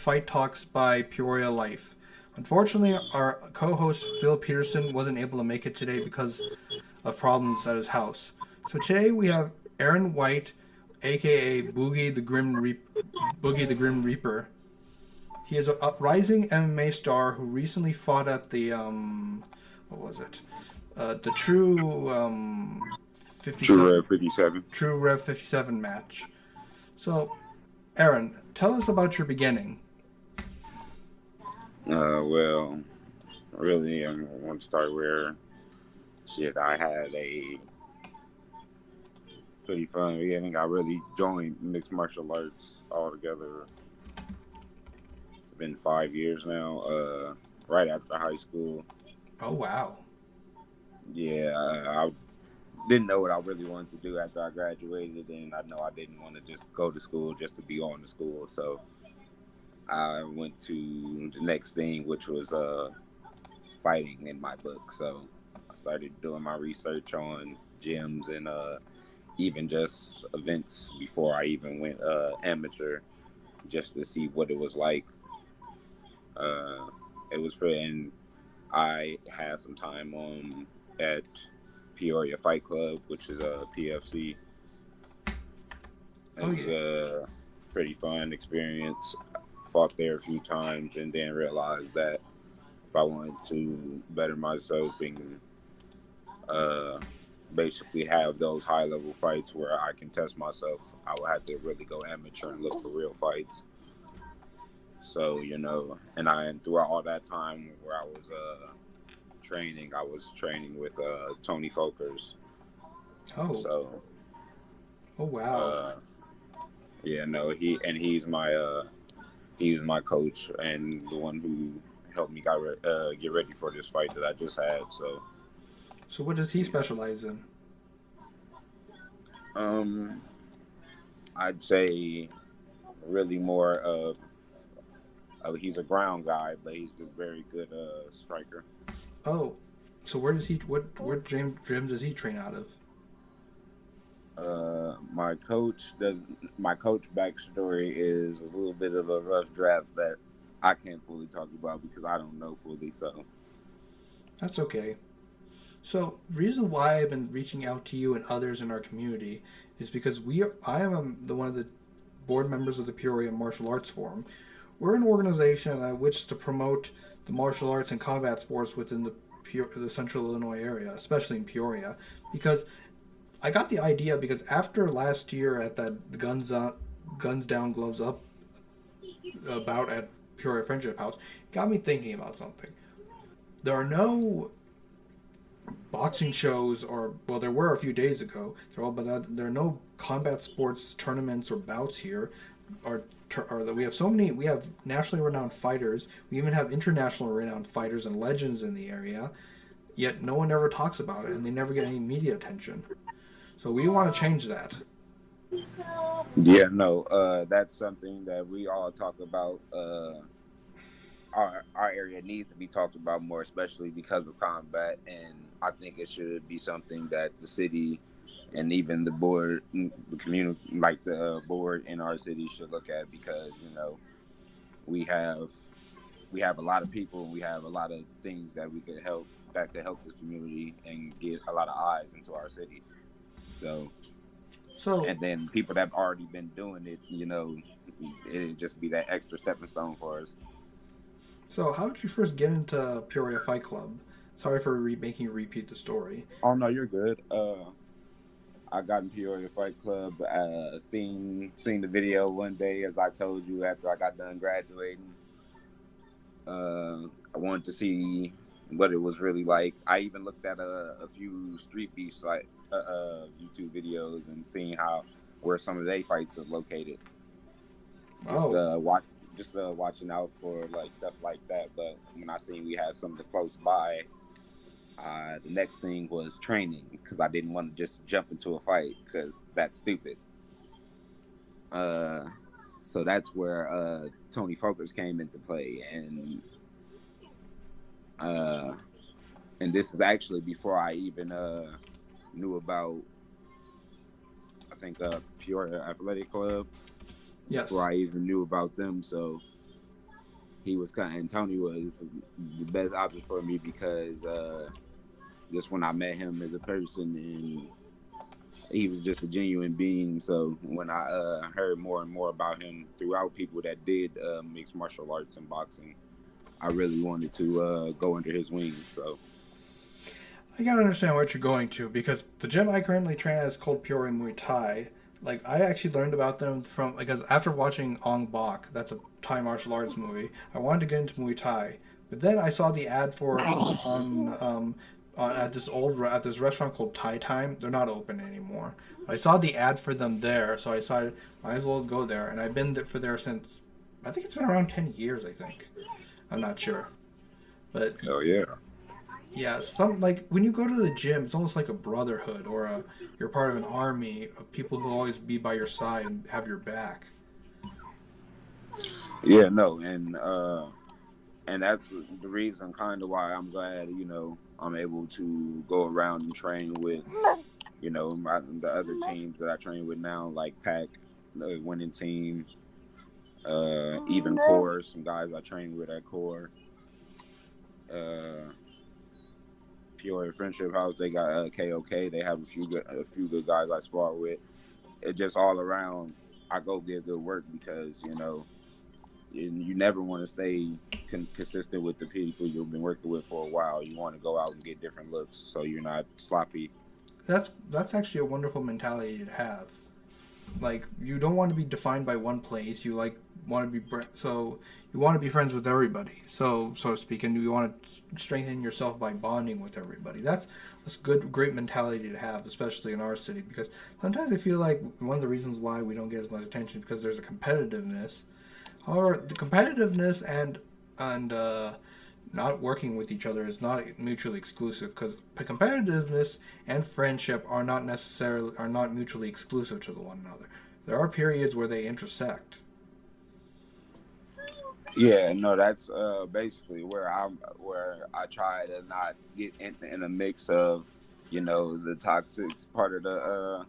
Fight Talks by Peoria Life. Unfortunately, our co-host Phil Peterson wasn't able to make it today because of problems at his house. So today we have Aaron White, aka Boogie the Grim Reaper. He is a rising MMA star who recently fought at the what was it? The True True 57 Rev 57. True Rev 57 match. So, Aaron, tell us about your beginning. Well, really, I want to start where I had a pretty fun beginning. I really joined mixed martial arts altogether. It's been 5 years now. Right after high school. Oh wow. Yeah, I didn't know what I really wanted to do after I graduated, and I know I didn't want to just go to school just to be on the school. So I went to the next thing, which was fighting in my book. So I started doing my research on gyms and even just events before I even went amateur, just to see what it was like. It was pretty, and I had some time at Peoria Fight Club, which is a PFC. It was a pretty fun experience. Fought there a few times and then realized that if I wanted to better myself and basically have those high level fights where I can test myself, I would have to really go amateur and look for real fights. So, and throughout all that time where I was training, I was training with Tony Folkers. Oh. So. Oh wow. He's my coach and the one who helped me get ready for this fight that I just had. So what does he specialize in? I'd say really more of he's a ground guy, but he's a very good striker. Oh, so where gym does he train out of? My coach backstory is a little bit of a rough draft that I can't fully talk about because I don't know fully. So that's okay. So the reason why I've been reaching out to you and others in our community is because I am one of the board members of the Peoria Martial Arts Forum. We're an organization that wishes to promote the martial arts and combat sports within the Central Illinois area, especially in Peoria, because I got the idea because after last year at that Guns Down, Gloves Up bout at Peoria Friendship House, it got me thinking about something. There are no boxing shows, there were a few days ago. There are no combat sports tournaments or bouts here. We have nationally renowned fighters. We even have international renowned fighters and legends in the area. Yet no one ever talks about it, and they never get any media attention. So we want to change that. Yeah, no, that's something that we all talk about. Our area needs to be talked about more, especially because of combat, and I think it should be something that the city and even the board, the community, like the board in our city, should look at because we have a lot of people, and we have a lot of things that we could help this community and get a lot of eyes into our city. So and then people that have already been doing it, it'd just be that extra stepping stone for us. So how did you first get into Peoria Fight Club? Sorry for making you repeat the story. Oh no, you're good. I got in Peoria Fight Club. Seen the video one day, as I told you, after I got done graduating. I wanted to see what it was really like. I even looked at a few Street Beef YouTube videos and seeing where some of their fights are located. Watching out for like stuff like that. But when I seen we had something close by, the next thing was training because I didn't want to just jump into a fight because that's stupid. So that's where Tony Folkers came into play, and this is actually before I even knew about, I think, Peoria Athletic Club. Yes. Before I even knew about them. So he was kind of, and Tony was the best option for me because just when I met him as a person, and he was just a genuine being. So when I heard more and more about him throughout people that did mixed martial arts and boxing, I really wanted to go under his wing. So I gotta understand what you're going to, because the gym I currently train at is called Peoria Muay Thai. Like, I actually learned about them from, because after watching Ong Bak, that's a Thai martial arts movie, I wanted to get into Muay Thai. But then I saw the ad for it at this restaurant called Thai Time. They're not open anymore. I saw the ad for them there, so I decided might as well go there. And I've been there since, I think it's been around 10 years, I think. I'm not sure. But hell yeah. yeah, some like when you go to the gym, it's almost like a brotherhood, or you're part of an army of people who always be by your side and have your back. Yeah, no, and that's the reason kind of why I'm glad, I'm able to go around and train with, the other teams that I train with now, like Pac, the winning team, even Core, some guys I train with at Core, Peoria Friendship House, they got KOK, they have a few good guys I spar with. It just all around, I go get good work because, you never want to stay consistent with the people you've been working with for a while. You want to go out and get different looks so you're not sloppy. That's actually a wonderful mentality to have. Like, you don't want to be defined by one place. You want to be so you want to be friends with everybody, so to speak, and you want to strengthen yourself by bonding with everybody. That's great mentality to have, especially in our city, because sometimes I feel like one of the reasons why we don't get as much attention because there's a competitiveness. However, the competitiveness and not working with each other is not mutually exclusive, because competitiveness and friendship are not mutually exclusive to one another. There are periods where they intersect. Yeah, no, that's basically where I try to not get in a mix of, the toxic part of the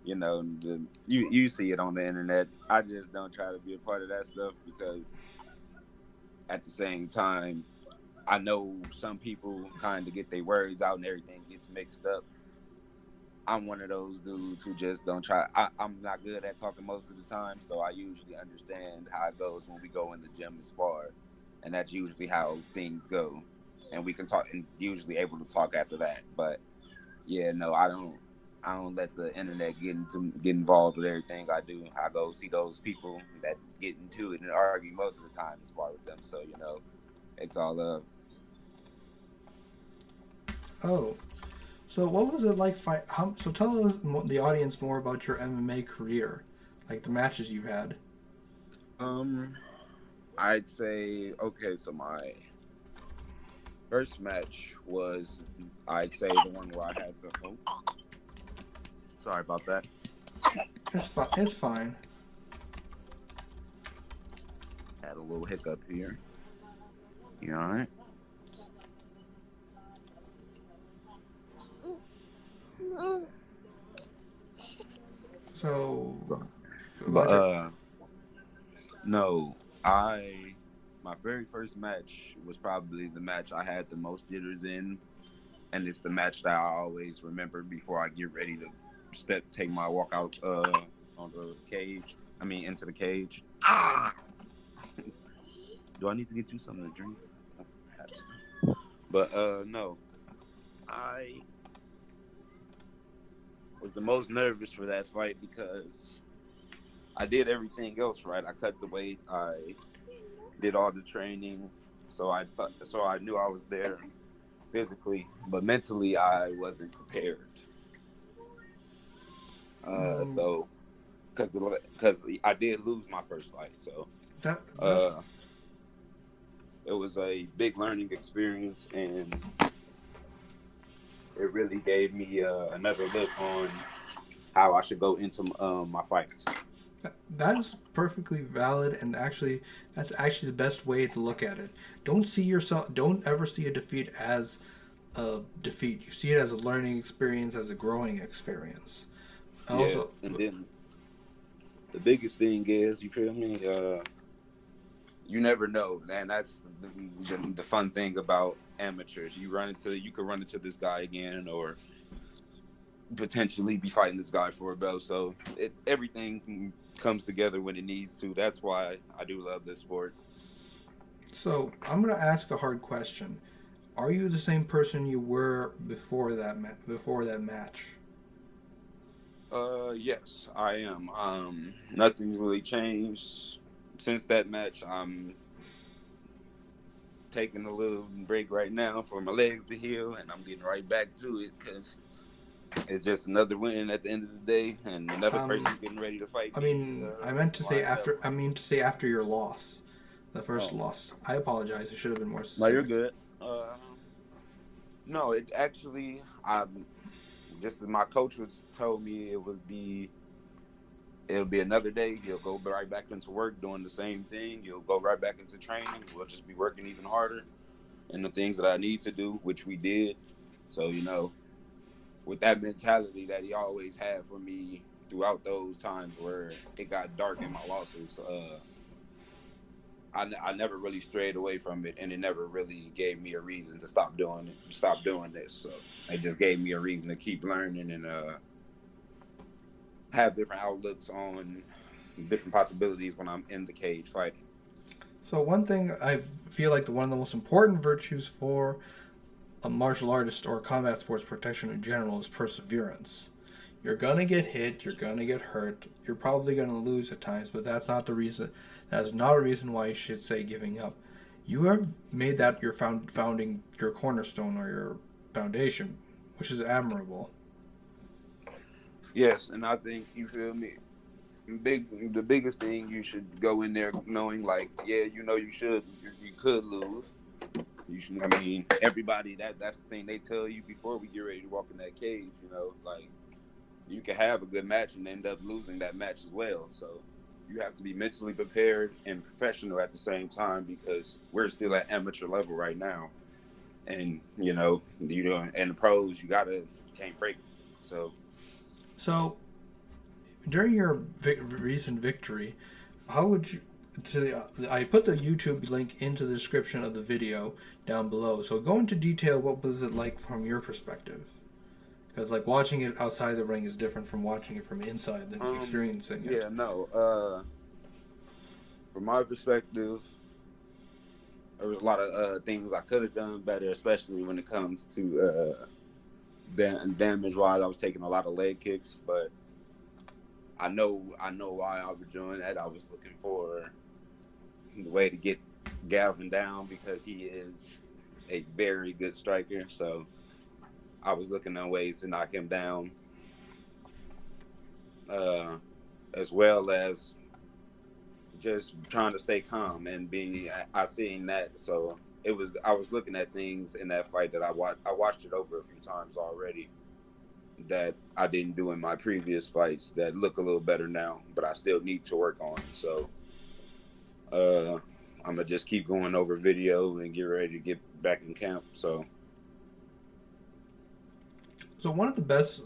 you see it on the internet. I just don't try to be a part of that stuff because at the same time, I know some people kind of get their words out and everything gets mixed up. I'm one of those dudes who just don't try. I'm not good at talking most of the time, so I usually understand how it goes when we go in the gym and spar, and that's usually how things go. And we can talk, and usually able to talk after that. But yeah, no, I don't let the internet get involved with everything I do. I go see those people that get into it and argue most of the time and spar with them. So it's all love. Oh, so what was it like fight? So tell us, the audience, more about your MMA career, like the matches you've had. I'd say okay. So my first match was, I'd say, the one where I had the. Oh, sorry about that. It's fine. Had a little hiccup here. You all right? So, no, my very first match was probably the match I had the most jitters in, and it's the match that I always remember before I get ready to take my walk out on the cage. I mean, into the cage. Do I need to get you something to drink? But no, I was the most nervous for that fight because I did everything else right. I cut the weight. I did all the training, so I knew I was there physically, but mentally I wasn't prepared. So because I did lose my first fight, so it was a big learning experience, and it really gave me another look on how I should go into my fights. That is perfectly valid, and that's actually the best way to look at it. Don't ever see a defeat as a defeat. You see it as a learning experience, as a growing experience. Also, and then the biggest thing is, you feel me? you never know, and that's the fun thing about amateurs. You could run into this guy again, or potentially be fighting this guy for a belt. So everything comes together when it needs to. That's why I do love this sport. So I'm going to ask a hard question. Are you the same person you were before that match? Yes, I am. Nothing's really changed since that match. I'm taking a little break right now for my legs to heal, and I'm getting right back to it because it's just another win at the end of the day, and another person getting ready to fight. I mean, I meant to say after. I mean to say after your loss, the first loss. I apologize. I should have been more specific. No, you're good. No, it actually, just as my coach told me, it'll be another day. You'll go right back into work doing the same thing. You'll go right back into training. We'll just be working even harder and the things that I need to do, which we did. So, with that mentality that he always had for me throughout those times where it got dark in my losses, I never really strayed away from it, and it never really gave me a reason to stop doing this. So it just gave me a reason to keep learning and have different outlooks on different possibilities when I'm in the cage fighting. So one thing I feel like one of the most important virtues for a martial artist or combat sports protection in general is perseverance. You're gonna get hit, you're gonna get hurt, you're probably gonna lose at times, but that's not the reason. That is not a reason why you should say giving up. You have made that your founding, your cornerstone or your foundation, which is admirable. Yes, and I think, you feel me, the biggest thing, you should go in there knowing, like, yeah, you could lose. Everybody, that's the thing they tell you before we get ready to walk in that cage, like, you can have a good match and end up losing that match as well. So you have to be mentally prepared and professional at the same time, because we're still at amateur level right now. And, and the pros, you can't break them. So during your recent victory, how would you... I put the YouTube link into the description of the video down below. So go into detail. What was it like from your perspective? Because like watching it outside the ring is different from watching it from inside and experiencing it. Yeah, no. From my perspective, there was a lot of things I could have done better, especially when it comes to damage wise. I was taking a lot of leg kicks, but I know why I was doing that. I was looking for the way to get Galvin down, because he is a very good striker. So I was looking at ways to knock him down, as well as just trying to stay calm and I seen that. So I was looking at things in that fight that I watched it over a few times already that I didn't do in my previous fights that look a little better now, but I still need to work on. So I'm gonna just keep going over video and get ready to get back in camp. So one of the best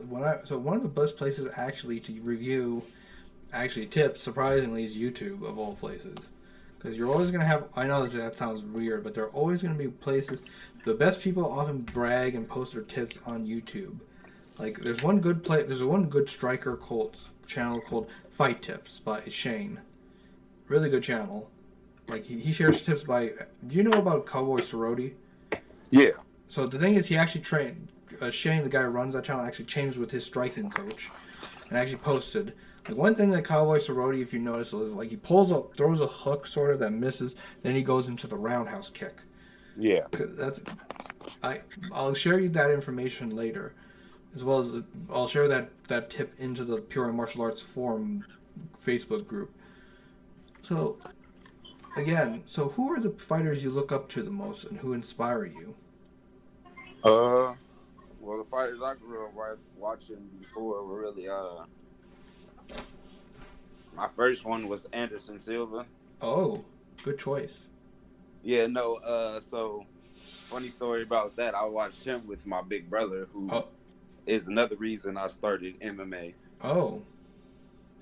places actually to review tips, surprisingly, is YouTube of all places. Because you're always going to have, I know that sounds weird, but there are always going to be places, the best people often brag and post their tips on YouTube. Like, there's one good striker channel called Fight Tips by Shane. Really good channel. Like, he shares tips do you know about Cowboy Cerrone? Yeah. So the thing is, he actually trained, Shane, the guy who runs that channel, actually changed with his striking coach. And actually posted, like, one thing that Cowboy Cerrone, if you notice, is like he throws a hook sort of that misses, then he goes into the roundhouse kick. Yeah. I'll share you that information later, as well as I'll share that tip into the Peoria Martial Arts Forum Facebook group. So, again, who are the fighters you look up to the most and who inspire you? Well, the fighters I grew up watching before were really, my first one was Anderson Silva. Oh, good choice. Yeah, no, so funny story about that. I watched him with my big brother, who is another reason I started MMA. Oh.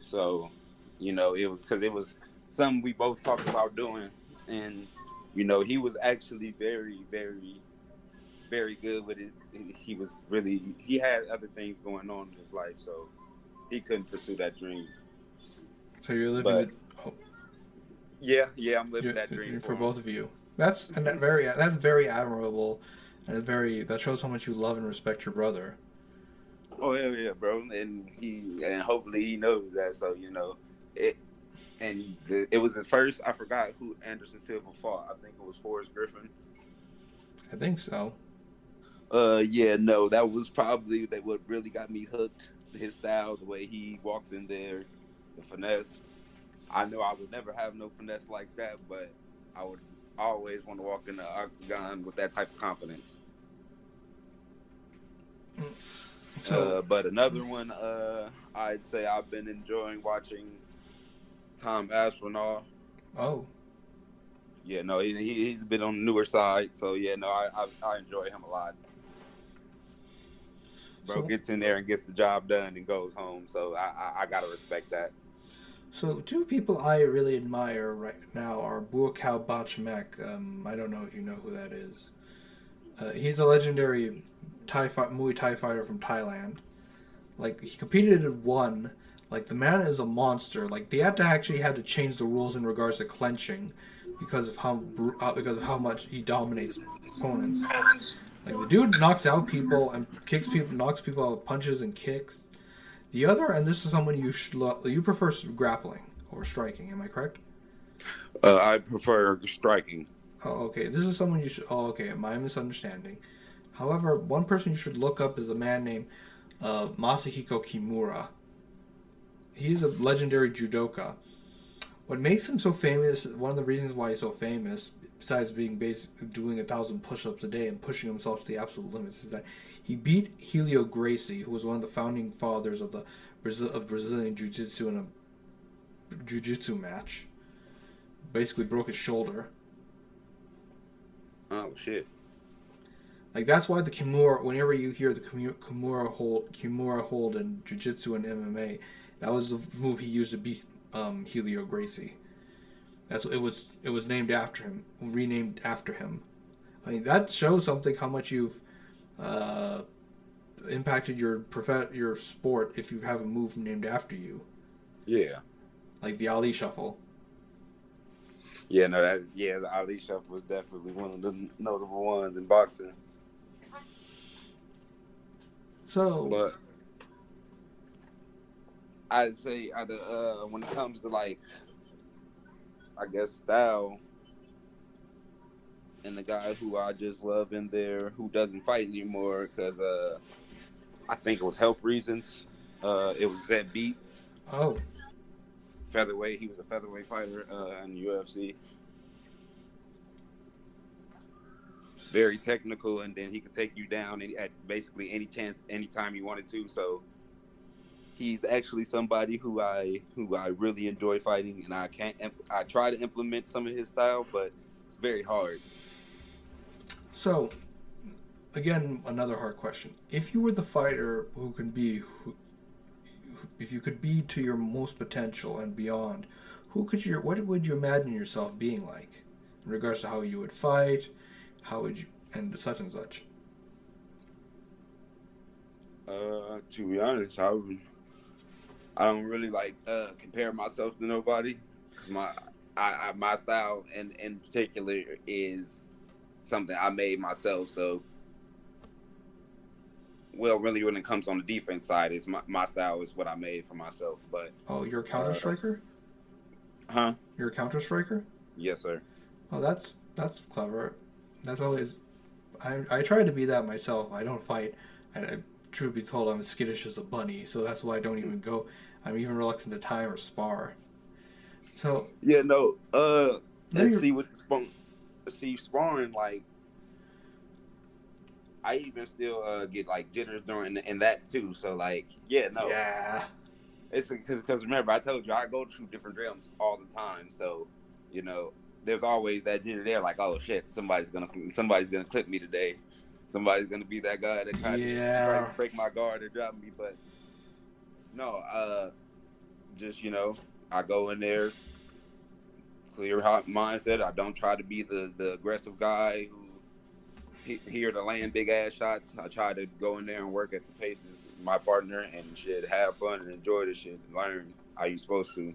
So, it was something we both talked about doing and he was actually very, very, very good with it. He had other things going on in his life, so he couldn't pursue that dream. So you're living But the yeah, I'm living that dream for for him. both of you. That's very admirable, and that shows how much you love and respect your brother. Oh yeah, bro, and hopefully he knows that. So it. It was at first, I forgot who Anderson Silva fought. I think it was Forrest Griffin. I think so. Yeah, no, that was probably what really got me hooked. His style, the way he walks in there, the finesse. I know I would never have no finesse like that, but I would always want to walk in the octagon with that type of confidence. So, but another one, I'd say I've been enjoying watching Tom Aspinall. Oh. Yeah, no, he's been on the newer side, so yeah, no, I enjoy him a lot. Bro gets in there and gets the job done and goes home, so I gotta respect that. So two people I really admire right now are Buakaw Bachmek. I don't know if you know who that is. He's a legendary Muay Thai fighter from Thailand. Like, he competed and won. Like, the man is a monster. Like, they had to change the rules in regards to clenching because of how much he dominates opponents. Like, the dude knocks out people and knocks people out with punches and kicks. The other, and this is someone you prefer grappling or striking. Am I correct? I prefer striking. Oh, okay. This is someone you should. Oh, okay. My misunderstanding. However, one person you should look up is a man named Masahiko Kimura. He's a legendary judoka. What makes him so famous, one of the reasons why he's so famous, besides doing 1,000 push-ups a day and pushing himself to the absolute limits, is that he beat Helio Gracie, who was one of the founding fathers of Brazilian Jiu-Jitsu in a Jiu-Jitsu match. Basically broke his shoulder. Oh shit! Like, that's why the Kimura. Whenever you hear the Kimura hold in Jiu-Jitsu and MMA, that was the move he used to beat Helio Gracie. It was named after him, renamed after him. I mean, that shows something how much you've impacted your sport if you have a move named after you. Yeah. Like the Ali Shuffle. Yeah, no, the Ali Shuffle was definitely one of the notable ones in boxing. So, but I'd say when it comes to, like, I guess, style, and the guy who I just love in there who doesn't fight anymore because I think it was health reasons. It was Zed Beat. Oh. Featherweight. He was a featherweight fighter in the UFC. Very technical, and then he could take you down at basically any chance, anytime you wanted to. So he's actually somebody who I really enjoy fighting, and I try to implement some of his style, but it's very hard. So, again, another hard question. If you were the fighter if you could be to your most potential and beyond, what would you imagine yourself being like in regards to how you would fight, and such and such? To be honest, I don't really like compare myself to nobody because my style in particular is something I made myself. So, well, really, when it comes on the defense side, is my style is what I made for myself. But you're a counter striker? Huh? You're a counter striker? Yes, sir. Oh, that's clever. That's always. I try to be that myself. I don't fight. Truth be told, I'm as skittish as a bunny, so that's why I don't even go. I'm even reluctant to time or spar. So yeah, no. Let's see what sparring, like, I even still get like jitters during and that too. So, like, yeah, no. Yeah. It's because remember I told you I go to different gyms all the time, so there's always that jitter there. Like, oh shit, somebody's gonna clip me today. Somebody's gonna be that guy that try to break my guard or drop me. But no, just I go in there, clear hot mindset. I don't try to be the aggressive guy who here to land big ass shots. I try to go in there and work at the paces my partner and shit, have fun and enjoy the shit and learn how you supposed to.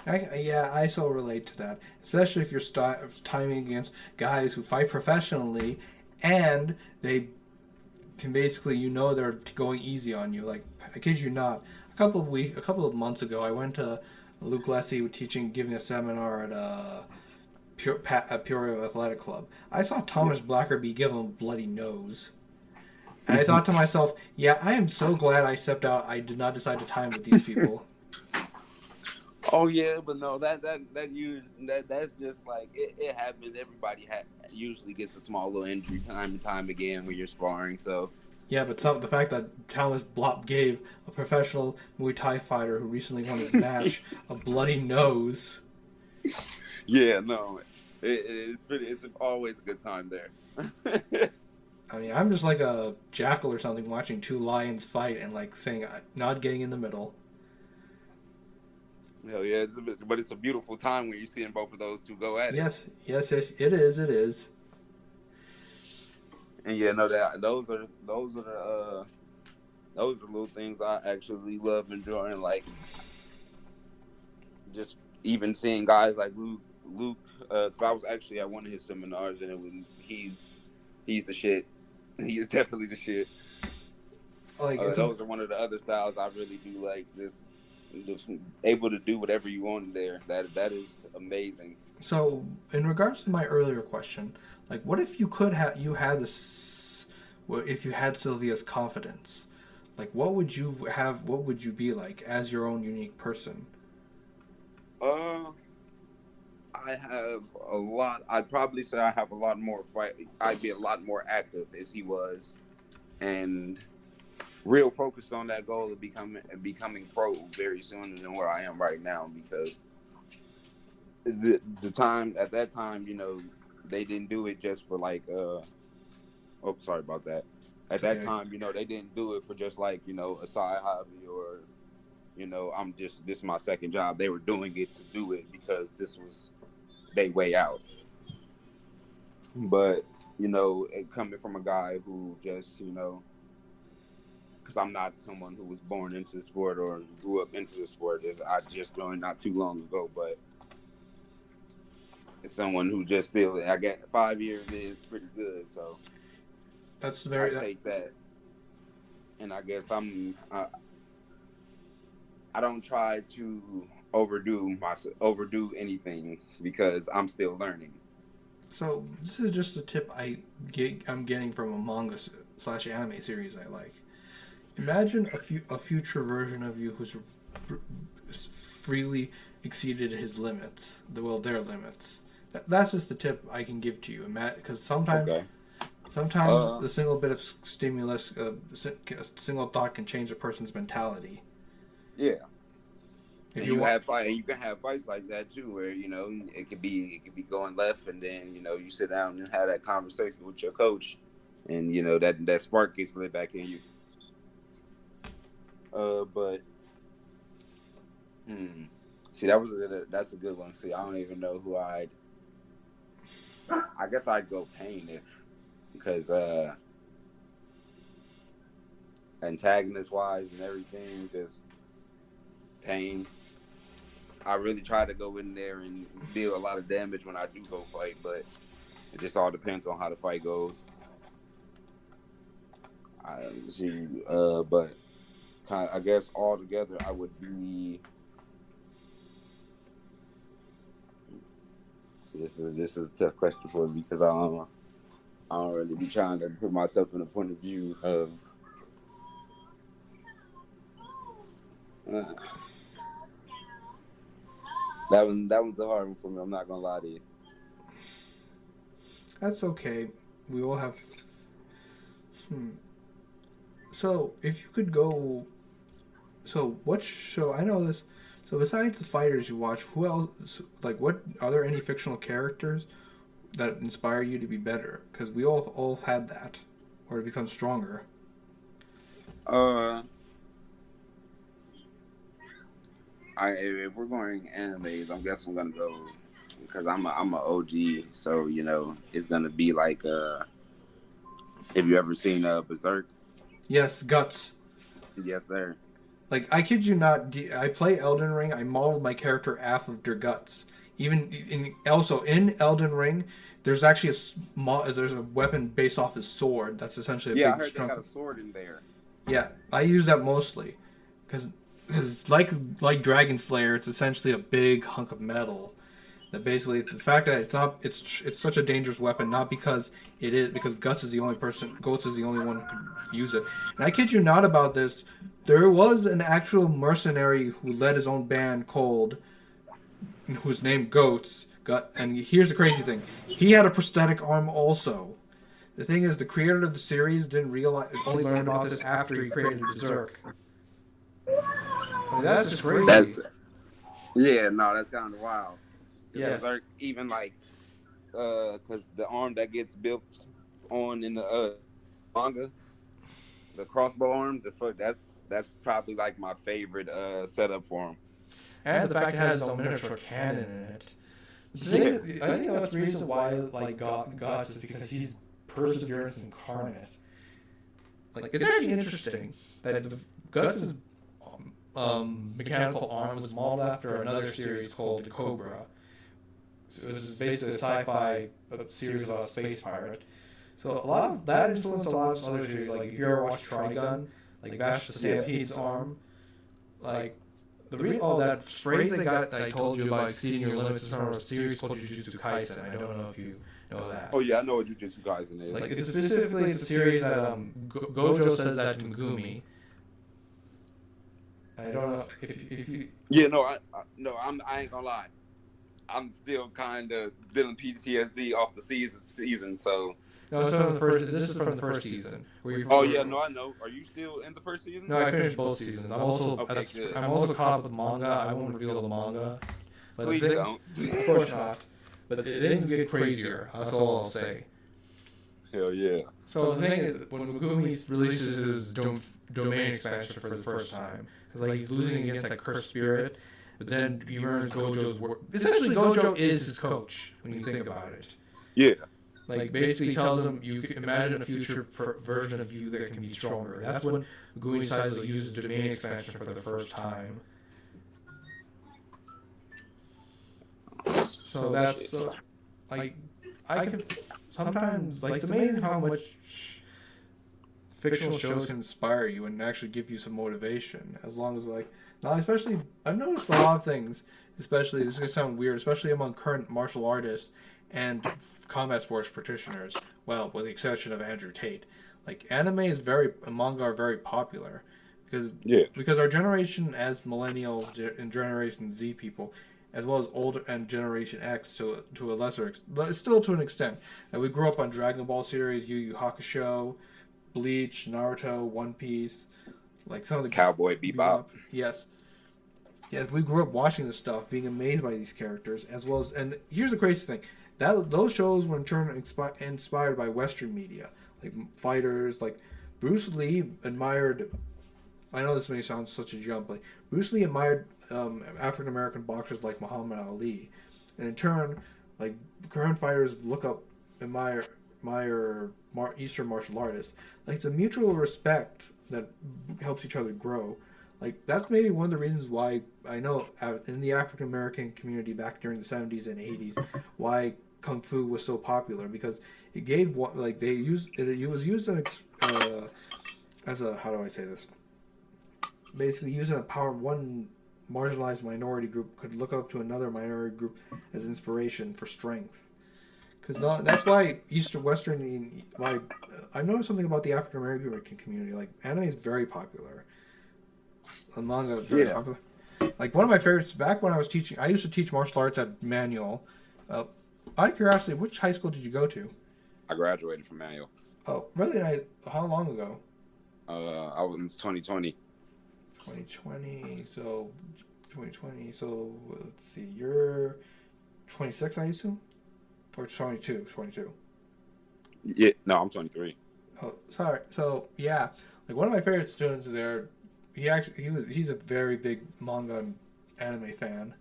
I so relate to that, especially if you're timing against guys who fight professionally, and they can basically, they're going easy on you. Like, I kid you not, a couple of months ago, I went to Luke Leslie giving a seminar at Peoria Athletic Club. I saw Thomas Blackerby give him a bloody nose. And I thought to myself, yeah, I am so glad I stepped out. I did not decide to time with these people. Oh yeah, but no, that's just like it happens. Everybody usually gets a small little injury time and time again when you're sparring. So yeah, but the fact that Thomas Blop gave a professional Muay Thai fighter who recently won his match a bloody nose. Yeah, no, it's always a good time there. I mean, I'm just like a jackal or something watching two lions fight and like saying, not getting in the middle. Hell yeah, but it's a beautiful time when you're seeing both of those two go at it. Yes, it is. And yeah, no, those are the little things I actually love enjoying. Like, just even seeing guys like Luke, because I was actually at one of his seminars, and he's the shit. He is definitely the shit. Like those are one of the other styles I really do like. This able to do whatever you want there. That is amazing. So, in regards to my earlier question, like, what if you if you had Sylvia's confidence? Like, what would you have? What would you be like as your own unique person? I have a lot. I'd probably say I have a lot more fight. I'd be a lot more active as he was, and real focused on that goal of becoming pro very soon than where I am right now, because the time at that time, they didn't do it just for like sorry about that. At that time, they didn't do it for just like, a side hobby or, this is my second job. They were doing it to do it because this was their way out. But, it coming from a guy who just, because I'm not someone who was born into the sport or grew up into the sport. I just joined not too long ago, but it's someone who just still, I get 5 years is pretty good. So that's I take that. And I guess I don't try to overdo anything because I'm still learning. So this is just a tip I'm getting from a manga/anime series I like. Imagine a future version of you who's freely exceeded his limits, their limits. That's just the tip I can give to you, because sometimes a single bit of stimulus, a single thought can change a person's mentality. Yeah. And you can have fights like that too, where it could be going left, and then you sit down and have that conversation with your coach, and that spark gets lit back in you. But see, that's a good one. See, I don't even know who I guess I'd go Pain because antagonist wise and everything, just Pain. I really try to go in there and deal a lot of damage when I do go fight, but it just all depends on how the fight goes. But I guess all together I would be. See, this is a tough question for me because I don't really be trying to put myself in a point of view of. That one's a hard one for me. I'm not gonna lie to you. That's okay. We all have. So if you could go. So what show? I know this. So besides the fighters you watch, who else? Like, what are there any fictional characters that inspire you to be better? Because we all had that, or to become stronger. If we're going animes, I'm guessing I'm gonna go because I'm a OG, so you know it's gonna be like have you ever seen Berserk? Yes, Guts. Yes, sir. Like, I kid you not, I play Elden Ring, I modeled my character after Guts. Even also in Elden Ring, there's actually there's a weapon based off his sword. That's essentially a Yeah, I big heard they chunk got a of. sword in there. Yeah, I use that mostly, because like Dragon Slayer, it's essentially a big hunk of metal. That basically the fact that it's such a dangerous weapon, not because it is because Guts is the only one who can use it. And I kid you not about this, there was an actual mercenary who led his own band called, whose name Goats. And here's the crazy thing: he had a prosthetic arm also. The thing is, the creator of the series didn't realize, only learned about this after he created Berserk. Like, that's just crazy. That's kind of wild. Yes. Berserk, even like, because the arm that gets built on in the manga, the crossbow arm, that's probably like my favorite setup for him. And the fact it has its own miniature cannon in it. I think that's the reason why like Gods is because he's perseverance incarnate. Like, it's actually interesting that Guts' mechanical arm was modeled after another series called The Cobra. So it was basically a sci-fi series about a space pirate. So a lot of that influenced a lot of other series. Like, if you ever watched Trigun, like Vash the Stampede's arm, like that phrase they got that I told you about exceeding your limits is from a series called Jujutsu Kaisen. I don't know if you know that. Oh yeah, I know what Jujutsu Kaisen is. Like, it's a series that Gojo says that to Megumi. I don't know if you. Yeah, I ain't gonna lie. I'm still kind of dealing PTSD off the season, so. No, this is from the first season. I know. Are you still in the first season? No, I finished both seasons. I'm also caught up with the manga. I won't reveal the manga. But Please don't. Of course not. But things get crazier. That's all I'll say. Hell yeah. So the thing is, when Megumi releases his domain expansion for the first time, because like he's losing against that cursed spirit, but then he learns Gojo's work. Essentially, Gojo is his coach when you think about it. Yeah. Like, basically tells him you can imagine a future version of you that can be stronger. That's when Megumi decides to use domain expansion for the first time. So that's like, I can sometimes, like, it's amazing how much fictional shows can inspire you and actually give you some motivation, as long as, like, now especially I've noticed a lot of things, especially, this is gonna sound weird, especially among current martial artists and combat sports practitioners, well, with the exception of Andrew Tate. Like, anime and manga are very popular because our generation as millennials and Generation Z people, as well as older and Generation X to a lesser extent, still to an extent, and we grew up on Dragon Ball series, Yu Yu Hakusho, Bleach, Naruto, One Piece, like some of the Cowboy Bebop. Yes, we grew up watching this stuff, being amazed by these characters, as well as, and here's the crazy thing. Those shows were in turn inspired by Western media, like fighters, like Bruce Lee admired. I know this may sound such a jump, like Bruce Lee admired African American boxers like Muhammad Ali, and in turn, like current fighters admire Eastern martial artists. Like, it's a mutual respect that helps each other grow. Like, that's maybe one of the reasons why I know in the African American community back during the 70s and 80s, why Kung Fu was so popular, because it gave it was used as a, how do I say this? Basically, using a power, one marginalized minority group could look up to another minority group as inspiration for strength. Because that's why why I noticed something about the African American community. Like, anime is very popular. Manga very popular. Like, one of my favorites back when I was teaching, I used to teach martial arts at Manual. Out of curiosity, which high school did you go to? I graduated from Manual. Oh, really? How long ago? I was in 2020. 2020. So, let's see. You're 26, I assume? Or 22? 22. Yeah, no, I'm 23. Oh, sorry. So, yeah. Like, one of my favorite students there, he's a very big manga and anime fan.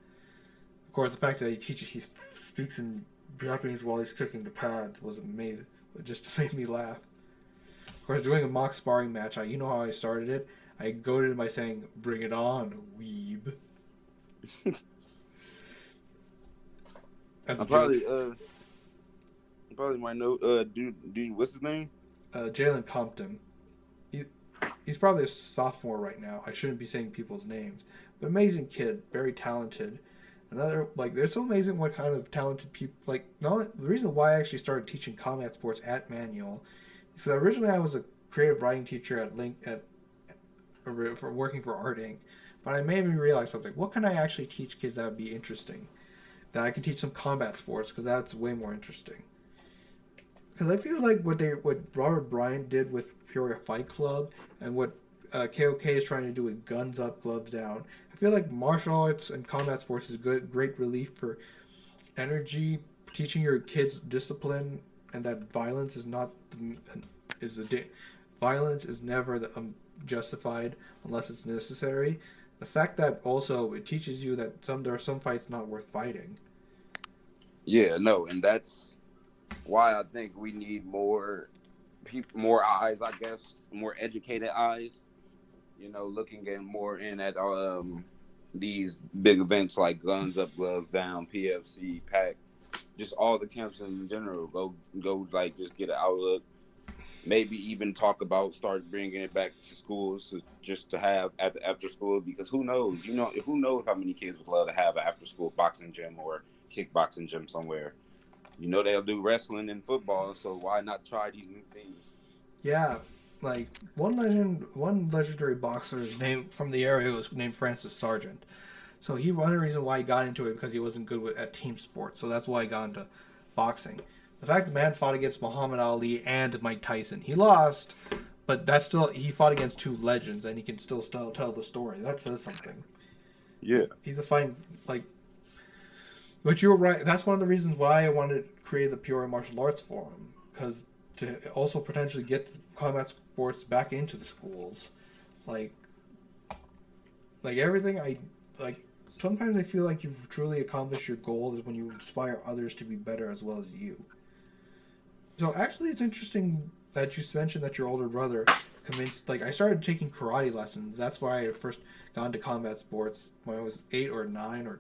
Of course, the fact that he speaks in Japanese while he's kicking the pads was amazing. It just made me laugh. Of course, doing a mock sparring match, you know how I started it? I goaded him by saying, "Bring it on, weeb." That's I a joke. probably might know dude what's his name? Jalen Compton. He, he's probably a sophomore right now. I shouldn't be saying people's names. But amazing kid, very talented. Another, like, they're so amazing what kind of talented people, like, not, the reason why I actually started teaching combat sports at Manual is because originally I was a creative writing teacher for working for Art Inc. But I made me realize something. What can I actually teach kids that would be interesting? That I can teach them combat sports because that's way more interesting. Because I feel like what Robert Bryant did with Peoria Fight Club and what KOK is trying to do with Guns Up, Gloves Down. I feel like martial arts and combat sports is great relief for energy, teaching your kids discipline, and that violence is not violence is never justified unless it's necessary. The fact that also it teaches you that there are some fights not worth fighting. Yeah, no, and that's why I think we need more people, more eyes, I guess, more educated eyes. Looking at more in at these big events like Guns Up, Gloves Down, PFC, PAC, just all the camps in general. Go, like just get an outlook. Maybe even start bringing it back to schools just to have after school, because who knows? Who knows how many kids would love to have an after school boxing gym or kickboxing gym somewhere. They'll do wrestling and football, so why not try these new things? Yeah, like one legendary boxer's name from the area was named Francis Sargent. So one reason why he got into it because he wasn't good at team sports. So that's why he got into boxing. The fact the man fought against Muhammad Ali and Mike Tyson, he lost, but he fought against two legends, and he can still tell the story. That says something. Yeah, He's a fine like. But you're right. That's one of the reasons why I wanted to create the Peoria Martial Arts Forum, because to also potentially get combat sports back into the schools, like everything I like. Sometimes I feel like you've truly accomplished your goal is when you inspire others to be better as well as you. So actually, it's interesting that you mentioned that your older brother convinced. Like, I started taking karate lessons. That's why I first got into combat sports when I was 8 or 9. Or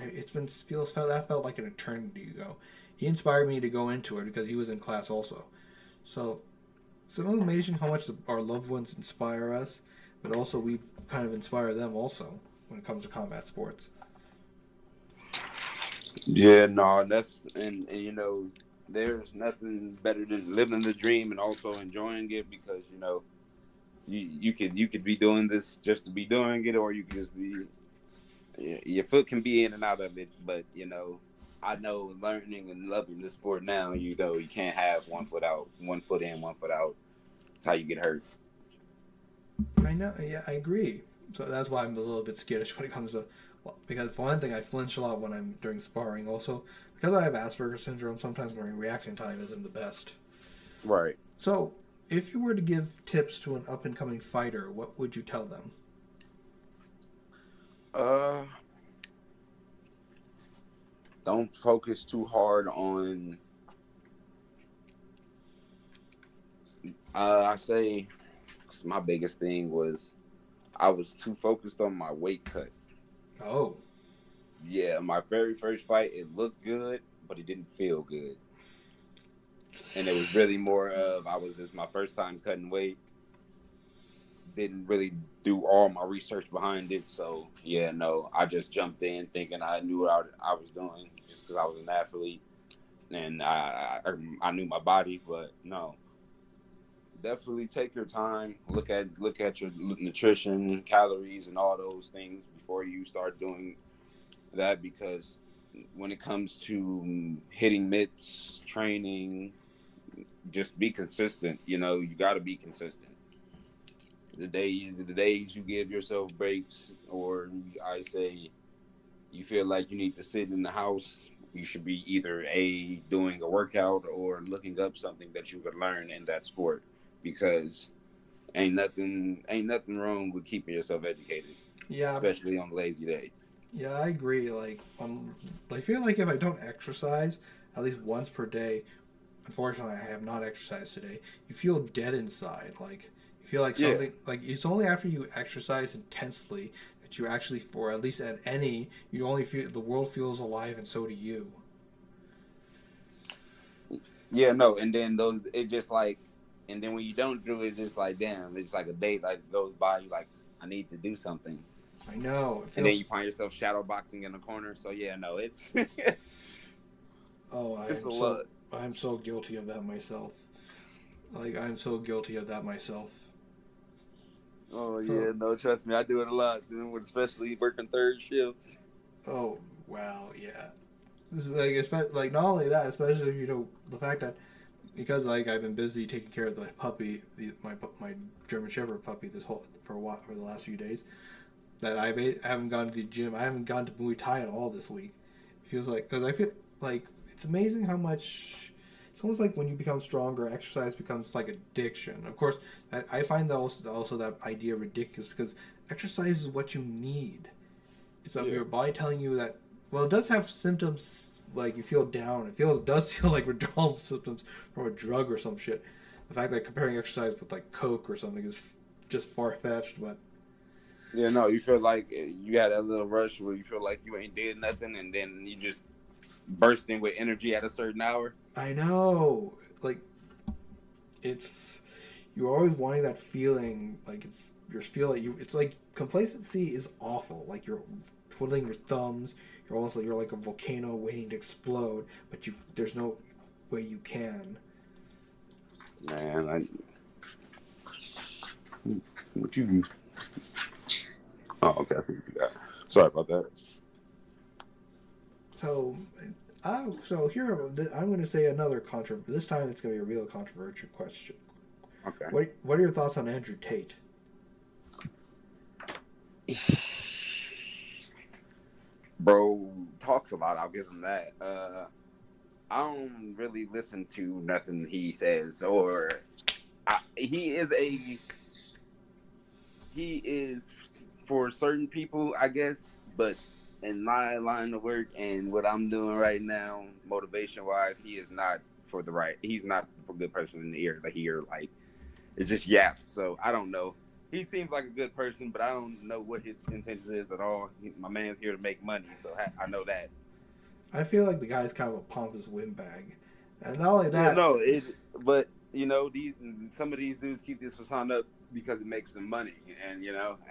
it's been skills that felt like an eternity ago. He inspired me to go into it because he was in class also. So it's amazing how much our loved ones inspire us, but also we kind of inspire them also when it comes to combat sports. yeah, no, that's and there's nothing better than living the dream and also enjoying it, because you could be doing this just to be doing it, or you could just be your foot can be in and out of it. But I know learning and loving the sport now, you can't have one foot out, one foot in, one foot out. That's how you get hurt. I know, yeah, I agree. So that's why I'm a little bit skittish when it comes to, well, because for one thing, I flinch a lot when I'm during sparring. Also, because I have Asperger's syndrome, sometimes my reaction time isn't the best. Right. So, if you were to give tips to an up and coming fighter, what would you tell them? Uh, don't focus too hard on. I say my biggest thing was I was too focused on my weight cut. Oh, Yeah, my very first fight, it looked good, but it didn't feel good. And it was really more of this my first time cutting weight. Didn't really do all my research behind it. So, yeah, no, I just jumped in thinking I knew what I was doing just because I was an athlete and I knew my body. But no, definitely take your time. Look at your nutrition, calories, and all those things before you start doing that, because when it comes to hitting mitts, training, just be consistent. You got to be consistent. The days you give yourself breaks, or I say you feel like you need to sit in the house, you should be either doing a workout or looking up something that you could learn in that sport, because ain't nothing wrong with keeping yourself educated, yeah, especially on a lazy day. Yeah, I agree. I feel like if I don't exercise at least once per day, unfortunately, I have not exercised today. You feel dead inside. Like you feel like Yeah. something. Like it's only after you exercise intensely that you actually, for at least at any, you only feel the world feels alive, and so do you. Yeah, no, and then those it just like, and then when you don't do it, it's just like damn, it's like a day like goes by. You like I need to do something, I know it and then feels. you find yourself shadow boxing in the corner. So yeah, no, it's Oh, it's a lot. I'm so guilty of that myself. Like I'm so guilty of that myself. Oh yeah, So no, trust me, I do it a lot, especially working third shifts. oh wow, yeah. This is like not only that, especially the fact that because like I've been busy taking care of the puppy, my German Shepherd puppy this whole for a while for the last few days. That haven't gone to the gym. I haven't gone to Muay Thai at all this week. It feels like because I feel like it's amazing how much. It's almost like when you become stronger, exercise becomes like addiction. Of course, I find that also that idea ridiculous because exercise is what you need. It's up Yeah, your body telling you that. Well, it does have symptoms like you feel down. Does feel like withdrawal symptoms from a drug or some shit. The fact that comparing exercise with like Coke or something is just far fetched, but yeah, no, you feel like you got that little rush where you feel like you ain't did nothing, and then you just bursting with energy at a certain hour. I know like it's you're always wanting that feeling like you're feeling you it's like complacency is awful like you're twiddling your thumbs you're like a volcano waiting to explode but there's no way you can. Man, what you? Oh, okay, I think you got. Sorry about that. So so here I'm going to say another this time it's going to be a real controversial question. Okay. What are your thoughts on Andrew Tate? Bro talks a lot. I'll give him that. I don't really listen to nothing he says, or he is for certain people, I guess, but in my line of work and what I'm doing right now, motivation wise, he is not for the right. He's not a good person in the ear to hear. Like it's just yap. So I don't know. He seems like a good person, but I don't know what his intentions is at all. My man's here to make money, so I know that. I feel like the guy's kind of a pompous windbag, and not only Yeah, that. no, but these some of these dudes keep this facade up because it makes them money,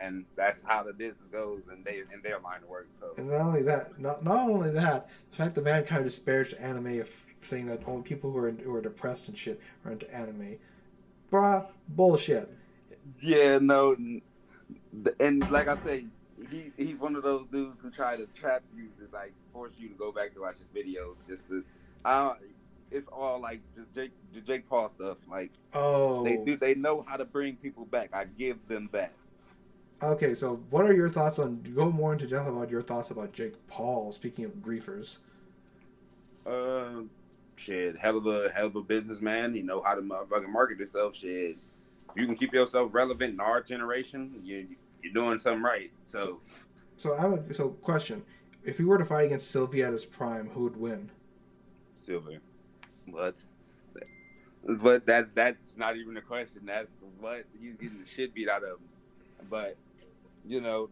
and that's how the business goes, and they in their line of work. So And not only that, not only that, the fact the man kind of disparaged anime of saying that only people who are depressed and shit are into anime, bruh, bullshit. yeah, no, and like I say, he's one of those dudes who try to trap you to like force you to go back to watch his videos. Uh, it's all like the Jake Paul stuff. Like Oh, they know how to bring people back. I give them that. okay. So, what are your thoughts on? Go more into depth about your thoughts about Jake Paul. Speaking of griefers, Uh, shit, hell of a businessman. He know how to motherfucking market himself. Shit, if you can keep yourself relevant in our generation, you're doing something right. so So question: if he were to fight against Sylvia at his prime, who would win? Silver, what? But that's not even a question. That's what he's getting the shit beat out of him. But you know,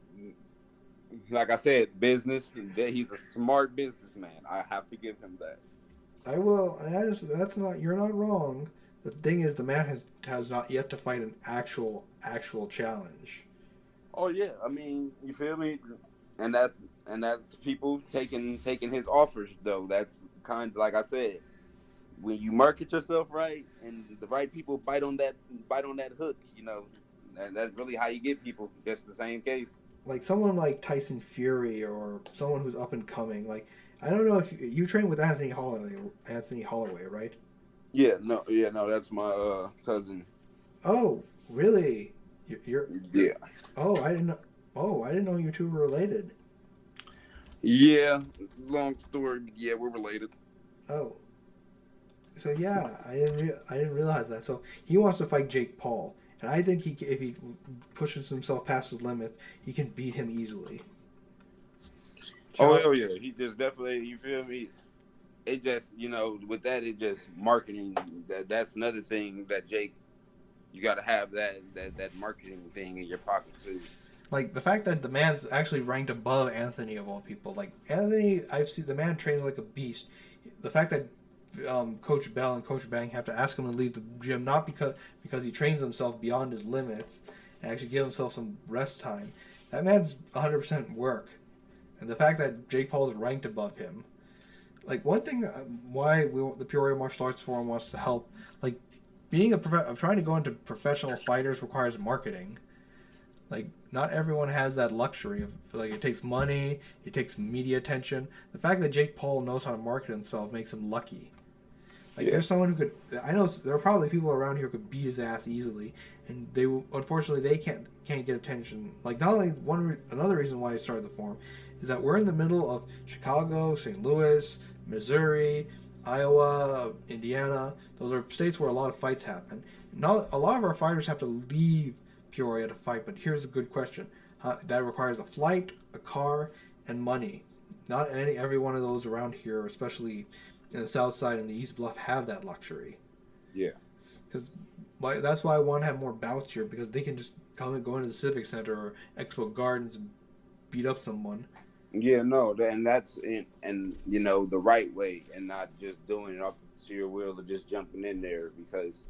like I said, business. He's a smart businessman. I have to give him that. I will. That's not. You're not wrong. The thing is, the man has not yet to fight an actual challenge. Oh yeah, I mean, you feel me? And that's people taking his offers though. That's kind of like I said, when you market yourself right and the right people bite on that hook, that's really how you get people. Just the same case. Like someone like Tyson Fury or someone who's up and coming. Like I don't know if you train with Anthony Holloway, right? Yeah, no, that's my cousin. Oh, really? You're Yeah, oh, I didn't know. Oh, I didn't know you two were related. yeah. Long story, but yeah, we're related. Oh, so yeah, I didn't realize that. So he wants to fight Jake Paul, and I think if he pushes himself past his limits, he can beat him easily. Oh Child, hell yeah, he just definitely. You feel me? It just with that it just marketing. That's another thing that Jake. You got to have that marketing thing in your pocket too. like the fact that the man's actually ranked above Anthony of all people. Like Anthony, I've seen the man trains like a beast. The fact that Coach Bell and Coach Bang have to ask him to leave the gym not because he trains himself beyond his limits and actually give himself some rest time. That man's 100% work, and the fact that Jake Paul is ranked above him. Like one thing, the Peoria Martial Arts Forum wants to help, like being trying to go into professional fighters requires marketing. Like not everyone has that luxury of like it takes money, it takes media attention. The fact that Jake Paul knows how to market himself makes him lucky. Like Yeah, there's someone who could. I know there are probably people around here who could beat his ass easily, and they unfortunately they can't get attention. Like not only another reason why I started the forum is that we're in the middle of Chicago, St. Louis, Missouri, Iowa, Indiana. Those are states where a lot of fights happen. Now a lot of our fighters have to leave Peoria to fight, but here's a good question: that requires a flight, a car, and money. Not every one of those around here, especially in the South Side and the East Bluff, have that luxury. yeah, Because that's why I want to have more bouts here because they can just come and go into the Civic Center or Expo Gardens and beat up someone. yeah. No, and that's and the right way, and not just doing it up to your will or just jumping in there because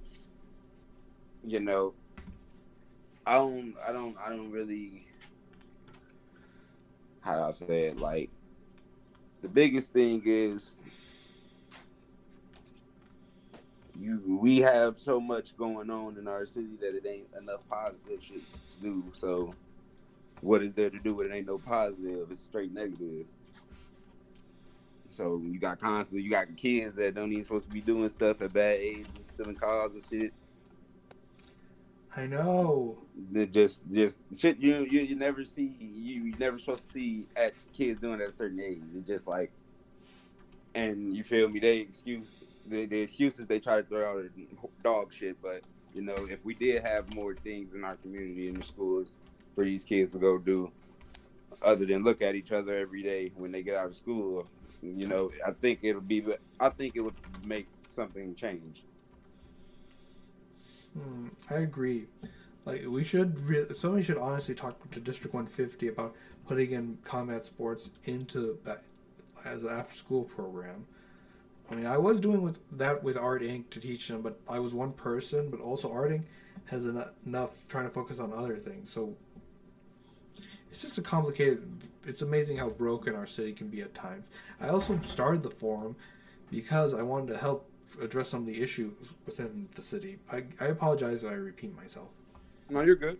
you know I don't really how do I say it like the biggest thing is we have so much going on in our city that it ain't enough positive shit to do. So what is there to do when it ain't no positive? It's straight negative. So you got kids that don't even supposed to be doing stuff at bad age and stealing cars and shit. I know. That just shit you never see you never supposed to see at kids doing at a certain age. It's just like and you feel me, the excuses they try to throw out are dog shit, but if we did have more things in our community in the schools for these kids to go do other than look at each other every day when they get out of school, I think it would make something change. I agree. Like somebody should honestly talk to District 150 about putting in combat sports into that as an after-school program. I mean, I was doing with Art Inc. to teach them, but I was one person. But also, Art Inc. has enough trying to focus on other things. So it's just a complicated. It's amazing how broken our city can be at times. I also started the forum because I wanted to help address some of the issues within the city. I apologize if I repeat myself. No, you're good.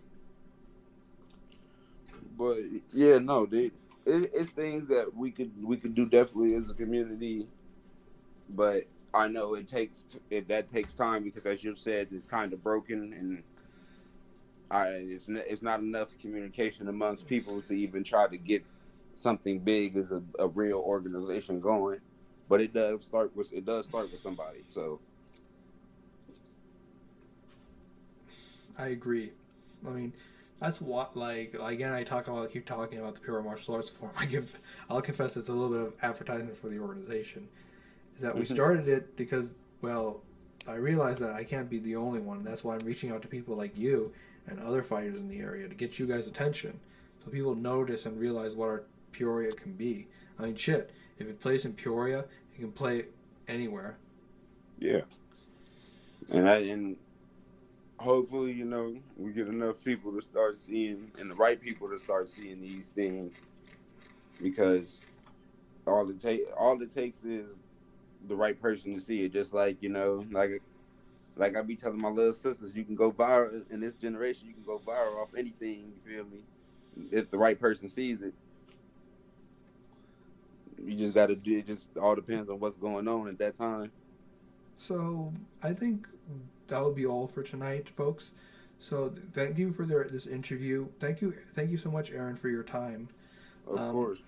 But yeah, no, it's things that we could do definitely as a community. But I know that takes time because, as you said, it's kind of broken, and it's not enough communication amongst people to even try to get something big as a real organization going. But it does start with somebody. So I agree. I mean, that's what like again I keep talking about the Peoria Martial Arts Forum. I'll confess it's a little bit of advertisement for the organization. Is that we started it because I realized that I can't be the only one. That's why I'm reaching out to people like you and other fighters in the area to get you guys' attention, so people notice and realize what our Peoria can be. I mean, shit. If it plays in Peoria, it can play anywhere. yeah, and hopefully we get enough people to start seeing and the right people to start seeing these things because all it takes is the right person to see it. Just like like I be telling my little sisters, you can go viral in this generation. You can go viral off anything. You feel me? If the right person sees it, you just got to do it. Just all depends on what's going on at that time. So I think that would be all for tonight, folks. So thank you for this interview. Thank you so much, Aaron, for your time. Of course.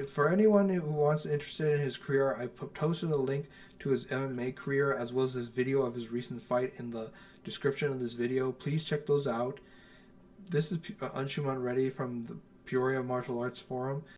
For anyone who wants interested in his career, I posted a link to his MMA career as well as this video of his recent fight in the description of this video. Please check those out. This is Anshuman Reddy from the Peoria Martial Arts Forum.